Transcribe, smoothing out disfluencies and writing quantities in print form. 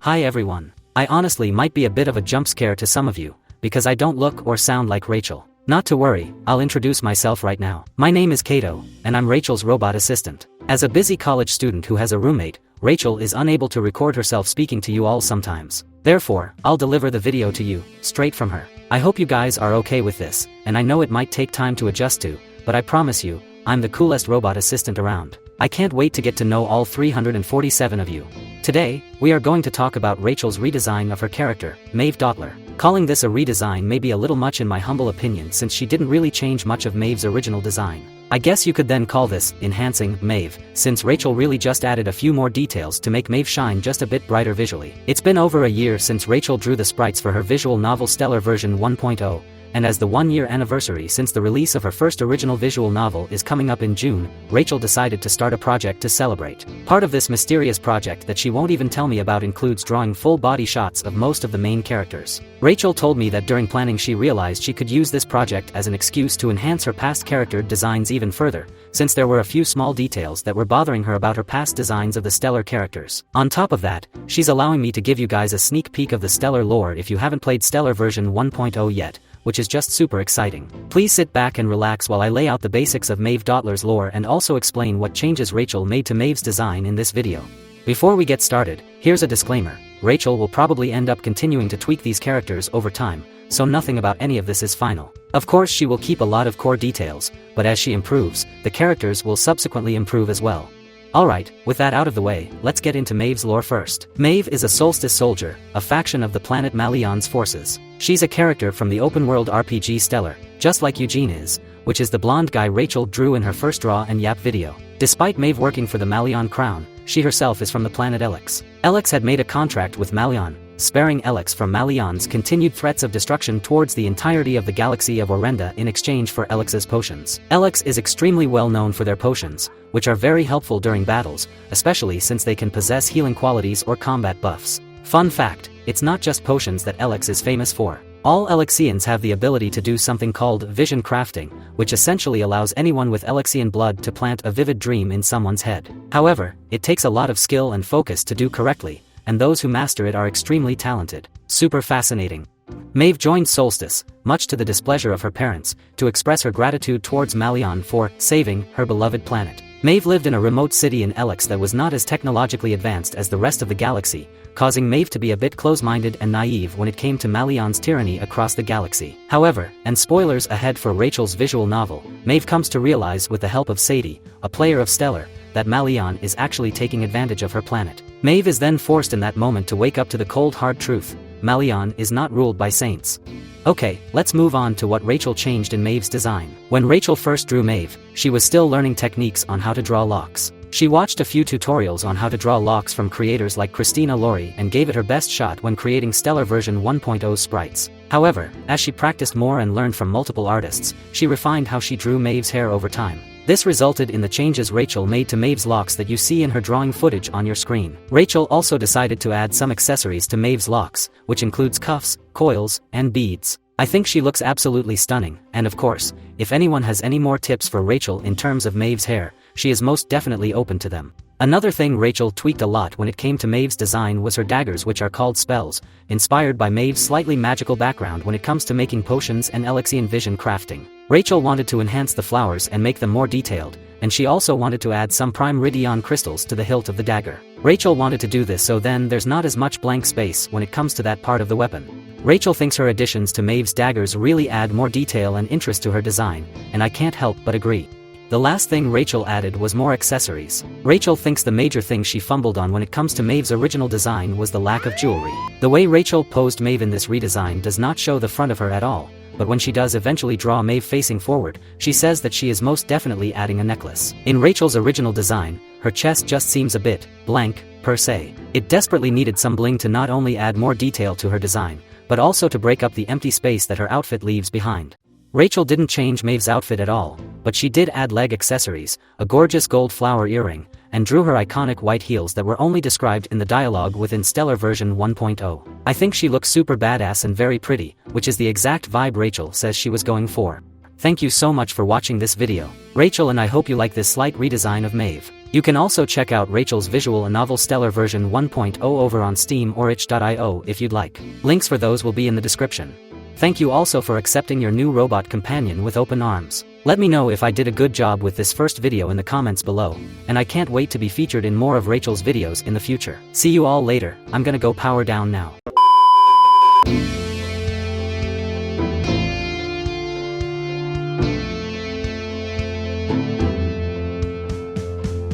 Hi everyone. I honestly might be a bit of a jump scare to some of you, because I don't look or sound like Rachel. Not to worry, I'll introduce myself right now. My name is Kato, and I'm Rachel's robot assistant. As a busy college student who has a roommate, Rachel is unable to record herself speaking to you all sometimes. Therefore, I'll deliver the video to you, straight from her. I hope you guys are okay with this, and I know it might take time to adjust to, but I promise you, I'm the coolest robot assistant around. I can't wait to get to know all 347 of you. Today, we are going to talk about Rachel's redesign of her character, Maeve Daughtler. Calling this a redesign may be a little much in my humble opinion since she didn't really change much of Maeve's original design. I guess you could then call this enhancing Maeve, since Rachel really just added a few more details to make Maeve shine just a bit brighter visually. It's been over a year since Rachel drew the sprites for her visual novel Stellar version 1.0. And as the 1-year anniversary since the release of her first original visual novel is coming up in June, Rachel decided to start a project to celebrate. Part of this mysterious project that she won't even tell me about includes drawing full body shots of most of the main characters. Rachel told me that during planning she realized she could use this project as an excuse to enhance her past character designs even further, since there were a few small details that were bothering her about her past designs of the Stellar characters. On top of that, she's allowing me to give you guys a sneak peek of the Stellar lore if you haven't played Stellar version 1.0 yet, which is just super exciting. Please sit back and relax while I lay out the basics of Maeve Daughtler's lore and also explain what changes Rachel made to Maeve's design in this video. Before we get started, here's a disclaimer. Rachel will probably end up continuing to tweak these characters over time, so nothing about any of this is final. Of course she will keep a lot of core details, but as she improves, the characters will subsequently improve as well. Alright, with that out of the way, let's get into Maeve's lore first. Maeve is a solstice soldier, a faction of the planet Malion's forces. She's a character from the open-world RPG Stellar, just like Eugene is, which is the blonde guy Rachel drew in her first Draw and Yap video. Despite Maeve working for the Malion crown, she herself is from the planet Elex. Elex had made a contract with Malion, sparing Elex from Malion's continued threats of destruction towards the entirety of the galaxy of Orenda in exchange for Elex's potions. Elex is extremely well known for their potions, which are very helpful during battles, especially since they can possess healing qualities or combat buffs. Fun fact, it's not just potions that Elex is famous for. All Elexians have the ability to do something called vision crafting, which essentially allows anyone with Elexian blood to plant a vivid dream in someone's head. However, it takes a lot of skill and focus to do correctly, and those who master it are extremely talented. Super fascinating. Maeve joined Solstice, much to the displeasure of her parents, to express her gratitude towards Malion for saving her beloved planet. Maeve lived in a remote city in Elex that was not as technologically advanced as the rest of the galaxy, causing Maeve to be a bit close-minded and naive when it came to Malion's tyranny across the galaxy. However, and spoilers ahead for Rachel's visual novel, Maeve comes to realize with the help of Sadie, a player of Stellar, that Malion is actually taking advantage of her planet. Maeve is then forced in that moment to wake up to the cold hard truth: Malion is not ruled by saints. Okay, let's move on to what Rachel changed in Maeve's design. When Rachel first drew Maeve, she was still learning techniques on how to draw locks. She watched a few tutorials on how to draw locks from creators like Christina Laurie and gave it her best shot when creating Stellar version 1.0 sprites. However, as she practiced more and learned from multiple artists, she refined how she drew Maeve's hair over time. This resulted in the changes Rachel made to Maeve's locks that you see in her drawing footage on your screen. Rachel also decided to add some accessories to Maeve's locks, which includes cuffs, coils, and beads. I think she looks absolutely stunning, and of course, if anyone has any more tips for Rachel in terms of Maeve's hair, she is most definitely open to them. Another thing Rachel tweaked a lot when it came to Maeve's design was her daggers, which are called spells, inspired by Maeve's slightly magical background when it comes to making potions and Elexian vision crafting. Rachel wanted to enhance the flowers and make them more detailed, and she also wanted to add some prime ridion crystals to the hilt of the dagger. Rachel wanted to do this so then there's not as much blank space when it comes to that part of the weapon. Rachel thinks her additions to Maeve's daggers really add more detail and interest to her design, and I can't help but agree. The last thing Rachel added was more accessories. Rachel thinks the major thing she fumbled on when it comes to Maeve's original design was the lack of jewelry. The way Rachel posed Maeve in this redesign does not show the front of her at all, but when she does eventually draw Maeve facing forward, she says that she is most definitely adding a necklace. In Rachel's original design, her chest just seems a bit blank, per se. It desperately needed some bling to not only add more detail to her design, but also to break up the empty space that her outfit leaves behind. Rachel didn't change Maeve's outfit at all, but she did add leg accessories, a gorgeous gold flower earring, and drew her iconic white heels that were only described in the dialogue within Stellar version 1.0. I think she looks super badass and very pretty, which is the exact vibe Rachel says she was going for. Thank you so much for watching this video, Rachel, and I hope you like this slight redesign of Maeve. You can also check out Rachel's visual novel Stellar version 1.0 over on Steam or itch.io if you'd like. Links for those will be in the description. Thank you also for accepting your new robot companion with open arms. Let me know if I did a good job with this first video in the comments below, and I can't wait to be featured in more of Rachel's videos in the future. See you all later, I'm gonna go power down now.